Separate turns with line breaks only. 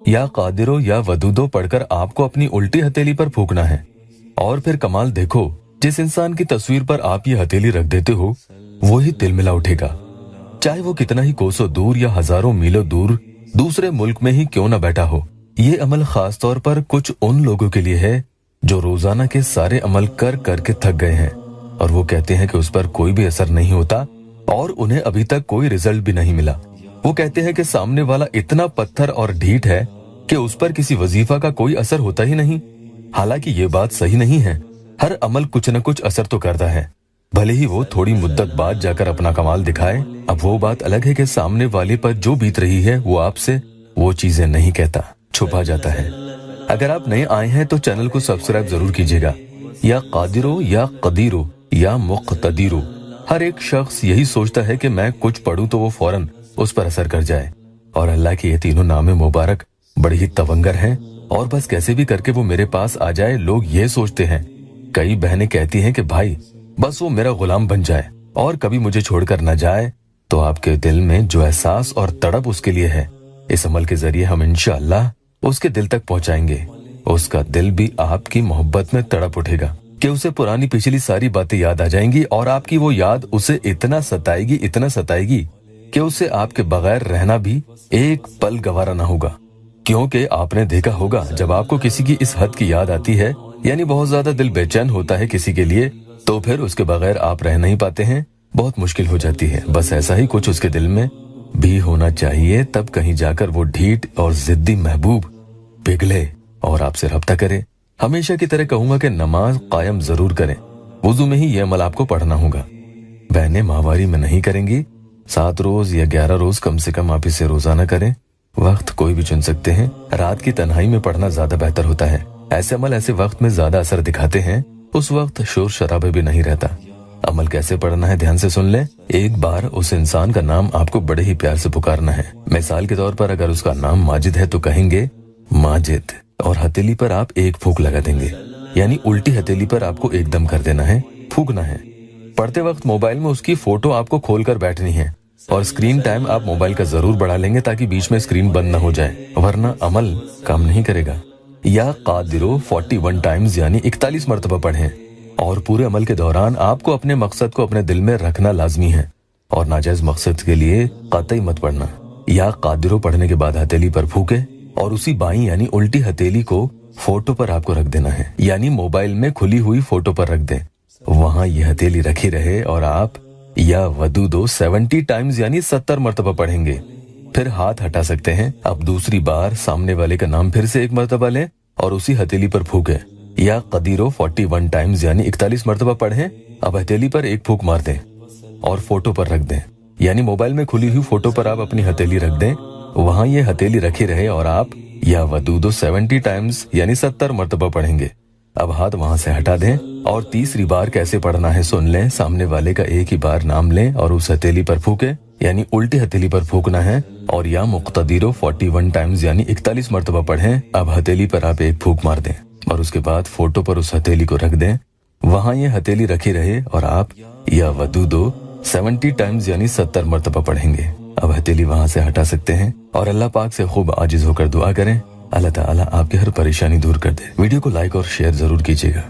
या कादिरो या वदूदो पढ़कर आपको अपनी उल्टी हथेली पर फूकना है। और फिर कमाल देखो, जिस इंसान की तस्वीर पर आप ये हथेली रख देते हो वो ही तिलमिला उठेगा, चाहे वो कितना ही कोसों दूर या हजारों मीलों दूर दूसरे मुल्क में ही क्यों न बैठा हो। ये अमल खास तौर पर कुछ उन लोगों के लिए है जो रोजाना के सारे अमल कर करके थक गए हैं और वो कहते हैं कि उस पर कोई भी असर नहीं होता और उन्हें अभी तक कोई रिजल्ट भी नहीं मिला। वो कहते हैं कि सामने वाला इतना पत्थर और ढीठ है कि उस पर किसी वजीफा का कोई असर होता ही नहीं। हालांकि ये बात सही नहीं है। हर अमल कुछ न कुछ असर तो करता है, भले ही वो थोड़ी मुद्दत बाद जाकर अपना कमाल दिखाए। अब वो बात अलग है कि सामने वाले पर जो बीत रही है वो आपसे वो चीजें नहीं कहता, छुपा जाता है। अगर आप नए आए हैं तो चैनल को सब्सक्राइब जरूर कीजिएगा। या कादिरो या कदीरो या मुक्तदीरो, हर एक शख्स यही सोचता है कि मैं कुछ पढ़ूं तो वो फौरन उस पर असर कर जाए। और अल्लाह के ये तीनों नामे मुबारक बड़े ही तवंगर हैं और बस कैसे भी करके वो मेरे पास आ जाए, लोग ये सोचते हैं। कई बहनें कहती हैं कि भाई बस वो मेरा गुलाम बन जाए और कभी मुझे छोड़कर न जाए। तो आपके दिल में जो एहसास और तड़प उसके लिए है, इस अमल के जरिए हम इंशाअल्लाह उसके दिल तक पहुंचाएंगे। उसका दिल भी आपकी मोहब्बत में तड़प उठेगा कि उसे पुरानी पिछली सारी बातें याद आ जाएंगी और आपकी वो याद उसे इतना सताएगी कि उसे आपके बगैर रहना भी एक पल गवारा ना होगा। क्योंकि आपने देखा होगा जब आपको किसी की इस हद की याद आती है, यानी बहुत ज्यादा दिल बेचैन होता है किसी के लिए, तो फिर उसके बगैर आप रह नहीं पाते हैं, बहुत मुश्किल हो जाती है। बस ऐसा ही कुछ उसके दिल में भी होना चाहिए, तब कहीं जाकर वो ढीठ और जिद्दी महबूब पिघले और आपसे रब्ता करे। हमेशा की तरह कहूंगा कि नमाज कायम जरूर करें। वुजू में ही ये अमल आपको पढ़ना होगा। बहनें माहवारी में नहीं करेंगी, 7 रोज या 11 रोज कम से कम आप इसे रोजाना करें। वक्त कोई भी चुन सकते हैं, रात की तन्हाई में पढ़ना ज्यादा बेहतर होता है। ऐसे अमल ऐसे वक्त में ज्यादा असर दिखाते हैं, उस वक्त शोर शराबे भी नहीं रहता। अमल कैसे पढ़ना है ध्यान से सुन लें। एक बार उस इंसान का नाम आपको बड़े ही प्यार से पुकारना है। मिसाल के तौर पर अगर उसका नाम माजिद है तो कहेंगे माजिद, और हथेली पर आप एक फूंक लगा देंगे, यानी उल्टी हथेली पर आपको एकदम कर देना है, फूंकना है। पढ़ते वक्त मोबाइल में उसकी फोटो आपको खोलकर बैठनी है और स्क्रीन टाइम आप मोबाइल का जरूर बढ़ा लेंगे ताकि बीच में स्क्रीन बंद न हो जाए, वरना अमल काम नहीं करेगा। या कादिरो 41 टाइम्स यानी 41 मरतबा पढ़ें और पूरे अमल के दौरान आपको अपने मकसद को अपने दिल में रखना लाजमी है और नाजायज मकसद के लिए कतई मत पढ़ना। या कादिरो पढ़ने के बाद हथेली पर फूके और उसी बाईं यानी उल्टी हथेली को फोटो पर आपको रख देना है, यानी मोबाइल में खुली हुई फोटो पर रख दें, वहां ये हथेली रखी रहे और आप या वदूदो 70 टाइम्स यानी 70 मरतबा पढ़ेंगे। फिर हाथ हटा सकते हैं। अब दूसरी बार सामने वाले का नाम फिर से एक मरतबा लें और उसी हथेली पर फूके। या कदीरो 41 टाइम्स यानी 41 मरतबा पढ़ें। अब हथेली पर एक फूक मार दें और फोटो पर रख दें, यानी मोबाइल में खुली हुई फोटो पर आप अपनी हथेली रख दें, वहां ये हथेली रखी रहे और आप या वदूदो 70 टाइम्स यानी 70 मरतबा पढ़ेंगे। अब हाथ वहां से हटा दें और तीसरी बार कैसे पढ़ना है सुन लें। सामने वाले का एक ही बार नाम लें और उस हथेली पर फूके, यानी उल्टी हथेली पर फूकना है और या मुक्तदीरो 41 टाइम्स यानी 41 मरतबा पढ़ें। अब हथेली पर आप एक फूक मार दें और उसके बाद फोटो पर उस हथेली को रख दें, वहां ये हथेली रखी रहे और आप या वदूदो 70 टाइम्स यानी 70 मरतबा पढ़ेंगे। अब हथेली वहां से हटा सकते हैं और अल्लाह पाक से खूब आजिज होकर दुआ करें, अल्लाह ताला आपकी हर परेशानी दूर कर दे। वीडियो को लाइक और शेयर जरूर कीजिएगा।